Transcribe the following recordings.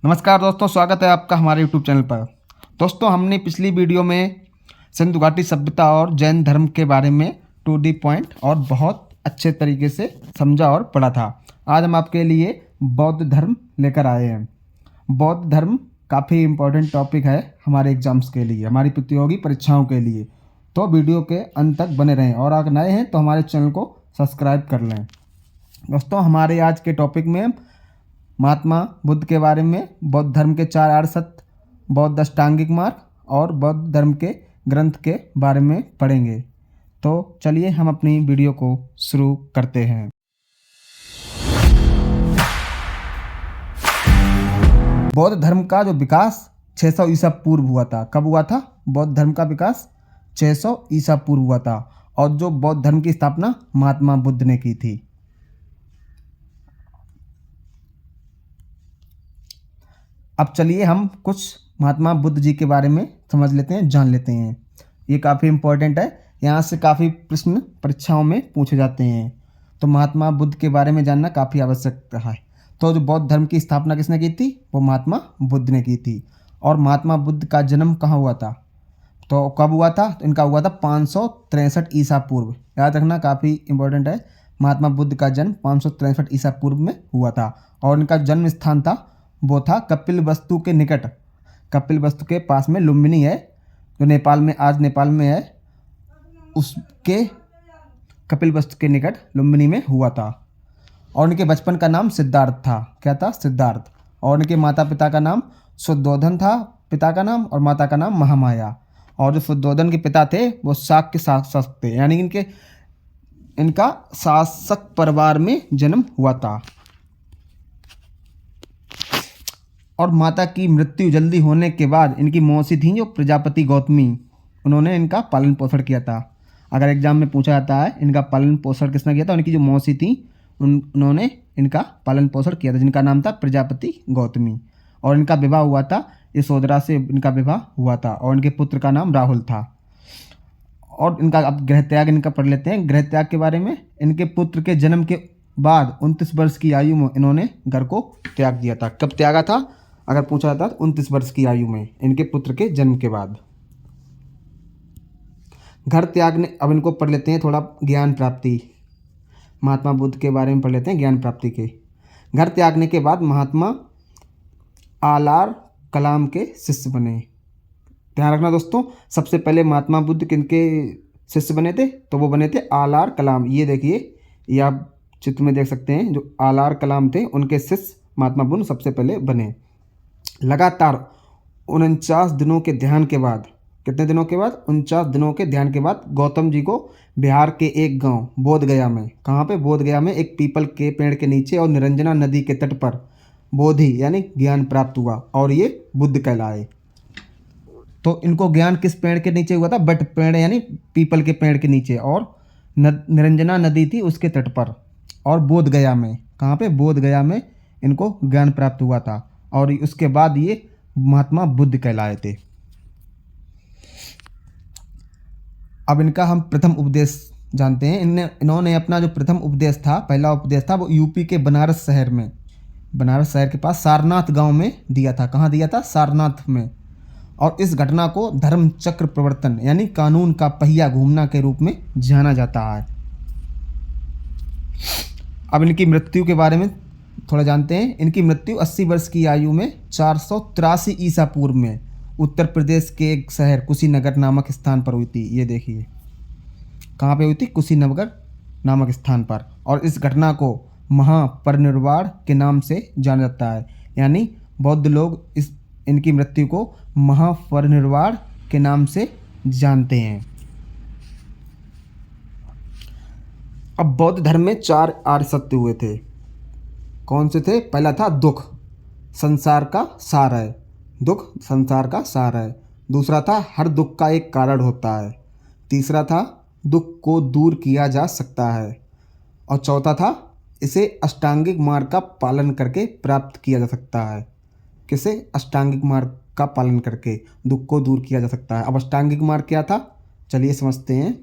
नमस्कार दोस्तों, स्वागत है आपका हमारे YouTube चैनल पर। दोस्तों, हमने पिछली वीडियो में सिंधु घाटी सभ्यता और जैन धर्म के बारे में टू दी पॉइंट और बहुत अच्छे तरीके से समझा और पढ़ा था। आज हम आपके लिए बौद्ध धर्म लेकर आए हैं। बौद्ध धर्म काफ़ी इम्पोर्टेंट टॉपिक है हमारे एग्जाम्स के लिए, हमारी प्रतियोगी परीक्षाओं के लिए। तो वीडियो के अंत तक बने रहें और अगर नए हैं तो हमारे चैनल को सब्सक्राइब कर लें। दोस्तों, हमारे आज के टॉपिक में महात्मा बुद्ध के बारे में, बौद्ध धर्म के 4 आर्य सत्य, बौद्ध अष्टांगिक मार्ग और बौद्ध धर्म के ग्रंथ के बारे में पढ़ेंगे। तो चलिए हम अपनी वीडियो को शुरू करते हैं। बौद्ध धर्म का जो विकास 600 ईसा पूर्व हुआ था। कब हुआ था? बौद्ध धर्म का विकास 600 ईसा पूर्व हुआ था और जो बौद्ध धर्म की स्थापना महात्मा बुद्ध ने की थी। अब चलिए हम कुछ महात्मा बुद्ध जी के बारे में समझ लेते हैं, जान लेते हैं। ये काफ़ी इम्पोर्टेंट है, यहाँ से काफ़ी प्रश्न परीक्षाओं में पूछे जाते हैं। तो महात्मा बुद्ध के बारे में जानना काफ़ी आवश्यक है। तो जो बौद्ध धर्म की स्थापना किसने की थी? वो महात्मा बुद्ध ने की थी। और महात्मा बुद्ध का जन्म कहाँ हुआ था? तो कब हुआ था? तो इनका हुआ था 563 ईसा पूर्व। याद रखना, काफ़ी इम्पोर्टेंट है। महात्मा बुद्ध का जन्म 563 ईसा पूर्व में हुआ था और इनका जन्म स्थान था, वो था कपिलवस्तु के निकट। कपिलवस्तु के पास में लुम्बिनी है, जो नेपाल में, आज नेपाल में है, उसके कपिलवस्तु के निकट लुम्बिनी में हुआ था। और उनके बचपन का नाम सिद्धार्थ था। क्या था? सिद्धार्थ। और उनके माता पिता का नाम शुद्धोधन था, पिता का नाम, और माता का नाम महामाया। और जो शुद्धोधन के पिता थे वो शाक्य शासक थे, यानी इनका शासक परिवार में जन्म हुआ था। और माता की मृत्यु जल्दी होने के बाद इनकी मौसी थी जो प्रजापति गौतमी, उन्होंने इनका पालन पोषण किया था। अगर एग्जाम में पूछा जाता है इनका पालन पोषण किसने किया था, उनकी जो मौसी थी उन्होंने इनका पालन पोषण किया था, जिनका नाम था प्रजापति गौतमी। और इनका विवाह हुआ था, यशोधरा से इनका विवाह हुआ था और इनके पुत्र का नाम राहुल था। और इनका अब गृह त्याग इनका पढ़ लेते हैं। गृह त्याग के बारे में, इनके पुत्र के जन्म के बाद 29 वर्ष की आयु में इन्होंने घर को त्याग दिया था। कब त्यागा था? अगर पूछा जाता है 29 वर्ष की आयु में, इनके पुत्र के जन्म के बाद घर त्यागने। अब इनको पढ़ लेते हैं थोड़ा ज्ञान प्राप्ति, महात्मा बुद्ध के बारे में पढ़ लेते हैं ज्ञान प्राप्ति के। घर त्यागने के बाद महात्मा आलार कलाम के शिष्य बने। ध्यान रखना दोस्तों, सबसे पहले महात्मा बुद्ध किनके शिष्य बने थे? तो वो बने थे आलार कलाम। ये देखिए, ये आप चित्र में देख सकते हैं, जो आलार कलाम थे उनके शिष्य महात्मा बुद्ध सबसे पहले बने। लगातार 49 दिनों के ध्यान के बाद, कितने दिनों के बाद? 49 दिनों के ध्यान के बाद गौतम जी को बिहार के एक गांव बोधगया में, कहाँ पे? बोधगया में एक पीपल के पेड़ के नीचे और निरंजना नदी के तट पर बोधि यानी ज्ञान प्राप्त हुआ और ये बुद्ध कहलाए। तो इनको ज्ञान किस पेड़ के नीचे हुआ था? बट पेड़ यानी पीपल के पेड़ के नीचे, और निरंजना नदी थी उसके तट पर। और बोधगया में, कहाँ पे? बोधगया में इनको ज्ञान प्राप्त हुआ था और उसके बाद ये महात्मा बुद्ध कहलाए थे। अब इनका हम प्रथम उपदेश जानते हैं। इन्होंने अपना जो प्रथम उपदेश था, पहला उपदेश था, वो यूपी के बनारस शहर में, बनारस शहर के पास सारनाथ गांव में दिया था। कहाँ दिया था? सारनाथ में। और इस घटना को धर्म चक्र प्रवर्तन यानी कानून का पहिया घूमना के रूप में जाना जाता है। अब इनकी मृत्यु के बारे में थोड़ा जानते हैं। इनकी मृत्यु 80 वर्ष की आयु में 483 ईसा पूर्व में उत्तर प्रदेश के एक शहर कुशीनगर नामक स्थान पर हुई थी। ये देखिए कहाँ पे हुई थी? कुशीनगर नामक स्थान पर। और इस घटना को महापरिनिर्वाण के नाम से जाना जाता है, यानी बौद्ध लोग इनकी मृत्यु को महापरिनिर्वाण के नाम से जानते हैं। अब बौद्ध धर्म में 4 आर्य सत्य हुए थे। कौन से थे? पहला था दुख, संसार का सार है। दुख संसार का सार है। दूसरा था हर दुख का एक कारण होता है। तीसरा था दुख को दूर किया जा सकता है। और चौथा था इसे अष्टांगिक मार्ग का पालन करके प्राप्त किया जा सकता है। किसे? अष्टांगिक मार्ग का पालन करके दुख को दूर किया जा सकता है। अब अष्टांगिक मार्ग क्या था? चलिए समझते हैं।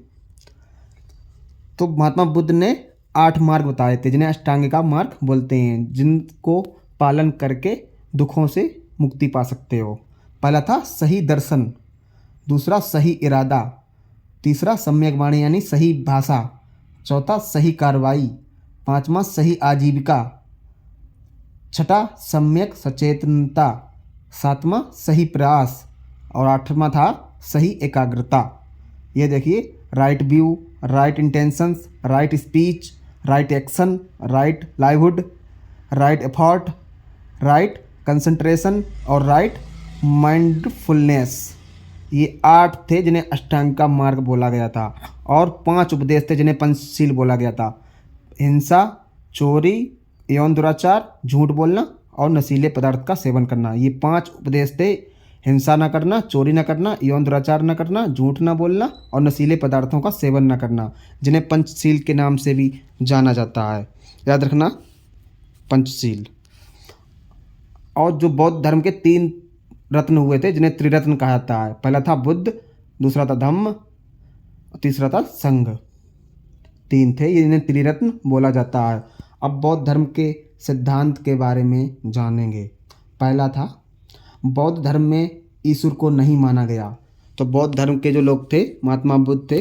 तो महात्मा बुद्ध ने 8 मार्ग बताए थे, जिन्हें अष्टांगिका मार्ग बोलते हैं, जिनको पालन करके दुखों से मुक्ति पा सकते हो। पहला था सही दर्शन, दूसरा सही इरादा, तीसरा सम्यक वाणी यानी सही भाषा, चौथा सही कार्रवाई, पांचवा सही आजीविका, छठा सम्यक सचेतनता, सातवां सही प्रयास और आठवां था सही एकाग्रता। ये देखिए, right view, right intentions, right speech, right action, right livelihood, right effort, right concentration और राइट माइंडफुलनेस। ये 8 थे जिन्हें अष्टांग का मार्ग बोला गया था और 5 उपदेश थे जिन्हें पंचशील बोला गया था। हिंसा, चोरी, यौन दुराचार, झूठ बोलना और नशीले पदार्थ का सेवन करना, ये 5 उपदेश थे। हिंसा न करना, चोरी न करना, यौन दुराचार न करना, झूठ न बोलना और नशीले पदार्थों का सेवन न करना, जिन्हें पंचशील के नाम से भी जाना जाता है। याद रखना, पंचशील। और जो बौद्ध धर्म के 3 रत्न हुए थे जिन्हें त्रिरत्न कहा जाता है, पहला था बुद्ध, दूसरा था धम्म, तीसरा था संघ। 3 थे, ये इन्हें त्रिरत्न बोला जाता है। अब बौद्ध धर्म के सिद्धांत के बारे में जानेंगे। पहला था, बौद्ध धर्म में ईश्वर को नहीं माना गया। तो बौद्ध धर्म के जो लोग थे, महात्मा बुद्ध थे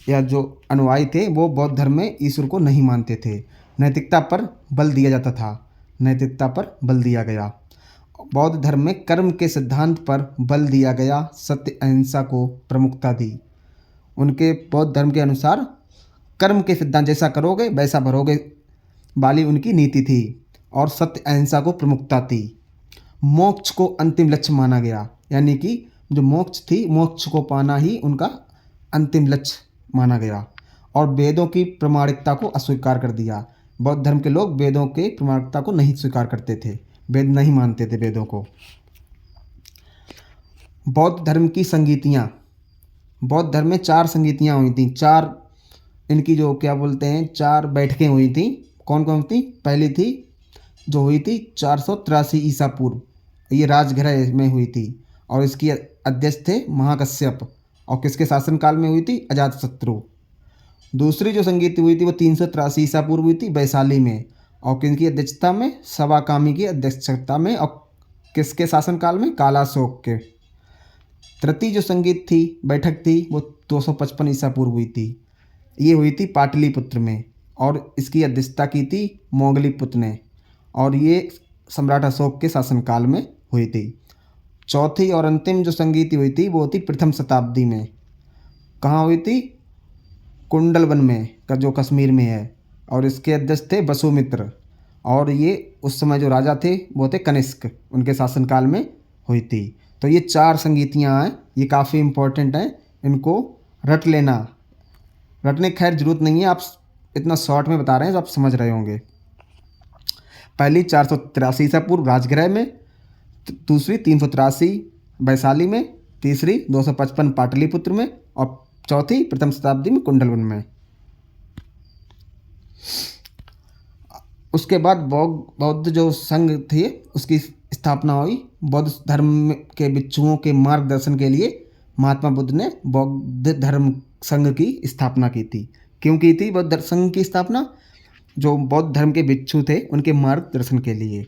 या जो अनुयायी थे, वो बौद्ध धर्म में ईश्वर को नहीं मानते थे। नैतिकता पर बल दिया जाता था, नैतिकता पर बल दिया गया। बौद्ध धर्म में कर्म के सिद्धांत पर बल दिया गया, सत्य अहिंसा को प्रमुखता दी। उनके बौद्ध धर्म के अनुसार कर्म के सिद्धांत, जैसा करोगे वैसा भरोगे वाली उनकी नीति थी और सत्य अहिंसा को प्रमुखता थी। मोक्ष को अंतिम लक्ष्य माना गया, यानी कि जो मोक्ष थी, मोक्ष को पाना ही उनका अंतिम लक्ष्य माना गया। और वेदों की प्रामाणिकता को अस्वीकार कर दिया। बौद्ध धर्म के लोग वेदों के प्रामाणिकता को नहीं स्वीकार करते थे, वेद नहीं मानते थे वेदों को। बौद्ध धर्म की संगीतियाँ, बौद्ध धर्म में 4 संगीतियाँ हुई थी। 4 इनकी जो क्या बोलते हैं 4 बैठकें हुई थी। कौन कौन थी? पहली थी जो हुई थी 483 ईसा पूर्व, ये राजगृह में हुई थी और इसकी अध्यक्ष थे महाकश्यप। और किसके शासनकाल में हुई थी? अजातशत्रु। दूसरी जो संगीत हुई थी वो 383 ईसा पूर्व हुई थी वैशाली में, और किनकी अध्यक्षता में? सवाकामी की अध्यक्षता में। और किसके शासनकाल में? कालाशोक के। तृतीय जो संगीत थी, बैठक थी, वो 255 ईसा पूर्व हुई थी। ये हुई थी पाटलिपुत्र में और इसकी अध्यक्षता की थी मोगलीपुत्र ने, और ये सम्राट अशोक के शासनकाल में हुई थी। चौथी और अंतिम जो संगीत हुई थी वो थी प्रथम शताब्दी में। कहाँ हुई थी? कुंडलवन में, का जो कश्मीर में है, और इसके अध्यक्ष थे वसुमित्र, और ये उस समय जो राजा थे वो थे कनिष्क, उनके शासनकाल में हुई थी। तो ये 4 संगीतियाँ हैं, ये काफ़ी इम्पोर्टेंट हैं, इनको रट लेना। रटने की खैर ज़रूरत नहीं है, आप इतना शॉर्ट में बता रहे हैं तो आप समझ रहे होंगे। पहली 483 ईसा पूर्व राजगृह में, दूसरी 383 वैशाली में, तीसरी 255 पाटलिपुत्र में और चौथी प्रथम शताब्दी में कुंडलवन में। उसके बाद बौद्ध जो संघ थे उसकी स्थापना हुई। बौद्ध धर्म के भिक्षुओं के मार्गदर्शन के लिए महात्मा बुद्ध ने बौद्ध धर्म संघ की स्थापना की थी। क्यों की थी बौद्ध संघ की स्थापना? जो बौद्ध धर्म के भिक्षु थे उनके मार्गदर्शन के लिए।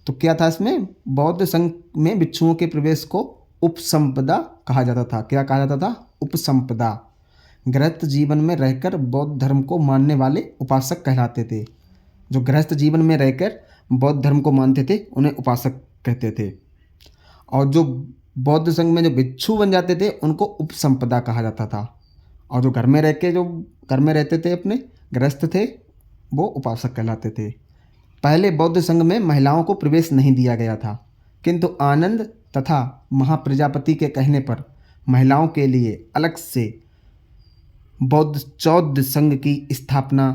तो क्या था इसमें? बौद्ध संघ में भिक्षुओं के प्रवेश को उपसंपदा कहा जाता था। क्या कहा जाता था? उपसंपदा। गृहस्थ जीवन में रहकर बौद्ध धर्म को मानने वाले उपासक कहलाते थे। जो गृहस्थ जीवन में रहकर बौद्ध धर्म को मानते थे उन्हें उपासक कहते थे। और जो बौद्ध संघ में जो भिक्षु बन जाते थे उनको उपसंपदा कहा जाता था। और जो घर में रहते थे, अपने गृहस्थ थे, वो उपासक कहलाते थे। पहले बौद्ध संघ में महिलाओं को प्रवेश नहीं दिया गया था, किंतु आनंद तथा महाप्रजापति के कहने पर महिलाओं के लिए अलग से बौद्ध चौद्ध संघ की स्थापना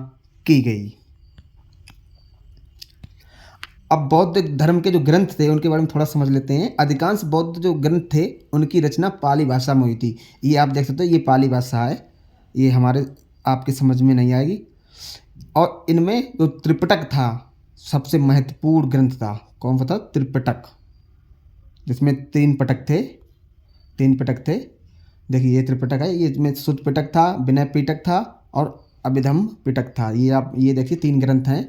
की गई। अब बौद्ध धर्म के जो ग्रंथ थे उनके बारे में थोड़ा समझ लेते हैं। अधिकांश बौद्ध जो ग्रंथ थे उनकी रचना पाली भाषा में हुई थी। ये आप देख सकते हो, ये पाली भाषा है, ये हमारे आपके समझ में नहीं आएगी। और इनमें जो त्रिपिटक था सबसे महत्वपूर्ण ग्रंथ था। कौन सा था? त्रिपिटक, जिसमें 3 पिटक थे। 3 पिटक थे। देखिए ये त्रिपिटक है, ये इसमें शुद्ध पिटक था, विनय पिटक था और अभिधम्म पिटक था। ये आप ये देखिए 3 ग्रंथ हैं,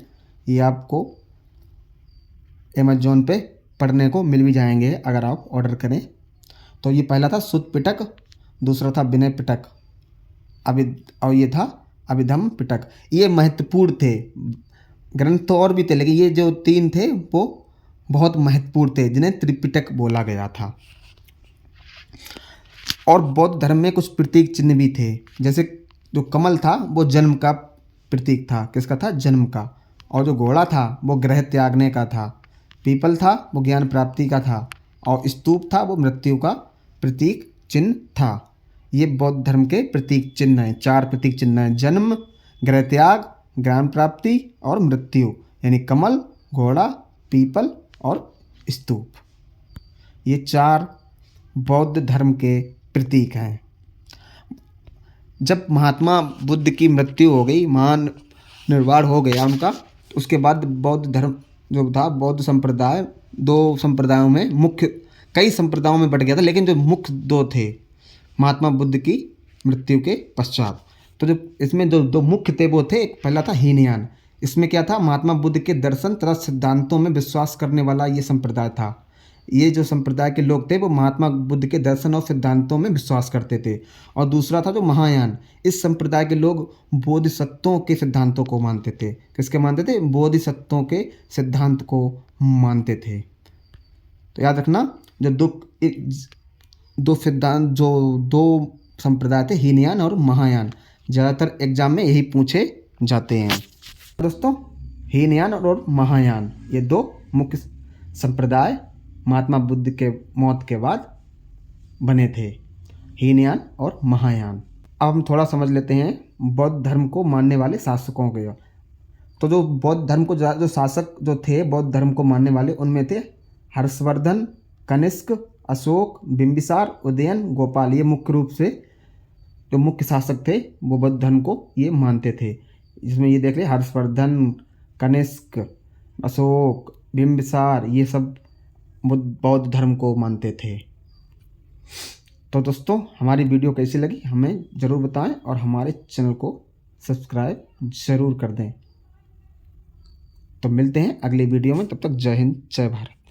ये आपको अमेज़न पे पढ़ने को मिल भी जाएंगे अगर आप ऑर्डर करें। तो ये पहला था सुत पिटक, दूसरा था विनय पिटक, और ये था अभिधम पिटक। ये महत्वपूर्ण थे। ग्रंथ तो और भी थे, लेकिन ये जो 3 थे वो बहुत महत्वपूर्ण थे, जिन्हें त्रिपिटक बोला गया था। और बौद्ध धर्म में कुछ प्रतीक चिन्ह भी थे। जैसे जो कमल था वो जन्म का प्रतीक था। किसका था? जन्म का। और जो घोड़ा था वो ग्रह त्यागने का था। पीपल था वो ज्ञान प्राप्ति का था। और स्तूप था वो मृत्यु का प्रतीक चिन्ह था। ये बौद्ध धर्म के प्रतीक चिन्ह हैं। 4 प्रतीक चिन्ह हैं: जन्म, ग्रह त्याग, ज्ञान प्राप्ति और मृत्यु। यानी कमल, घोड़ा, पीपल और स्तूप, ये 4 बौद्ध धर्म के प्रतीक हैं। जब महात्मा बुद्ध की मृत्यु हो गई, महान निर्वाण हो गया उनका, उसके बाद बौद्ध धर्म जो था, बौद्ध संप्रदाय 2 संप्रदायों में, मुख्य कई संप्रदायों में बट गया था, लेकिन जो मुख्य 2 थे महात्मा बुद्ध की मृत्यु के पश्चात। तो जो इसमें जो 2 मुख्य थे वो थे, एक पहला था हीनयान। इसमें क्या था? महात्मा बुद्ध के दर्शन तथा सिद्धांतों में विश्वास करने वाला ये संप्रदाय था। ये जो संप्रदाय के लोग थे वो महात्मा बुद्ध के दर्शन और सिद्धांतों में विश्वास करते थे। और दूसरा था जो महायान। इस संप्रदाय के लोग बोधिसत्वों के सिद्धांतों को मानते थे। किसके मानते थे? बोधिसत्वों के सिद्धांत को मानते थे। तो याद रखना, जो दो सिद्धांत, जो 2 संप्रदाय थे, हीनयान और महायान, ज़्यादातर एग्जाम में यही पूछे जाते हैं। दोस्तों, हीनयान और महायान ये 2 मुख्य संप्रदाय महात्मा बुद्ध के मौत के बाद बने थे, हीनयान और महायान। अब हम थोड़ा समझ लेते हैं बौद्ध धर्म को मानने वाले शासकों के। तो जो बौद्ध धर्म को जो शासक जो थे बौद्ध धर्म को मानने वाले, उनमें थे हर्षवर्धन, कनिष्क, अशोक, बिंबिसार, उदयन, गोपाल। ये मुख्य रूप से जो मुख्य शासक थे वो बौद्ध धर्म को ये मानते थे। जिसमें ये देख रहे, हर्षवर्धन, कनिष्क, अशोक, बिंबिसार, ये सब बौद्ध धर्म को मानते थे। तो दोस्तों, हमारी वीडियो कैसी लगी हमें ज़रूर बताएं और हमारे चैनल को सब्सक्राइब ज़रूर कर दें। तो मिलते हैं अगली वीडियो में, तब तक जय हिंद, जय भारत।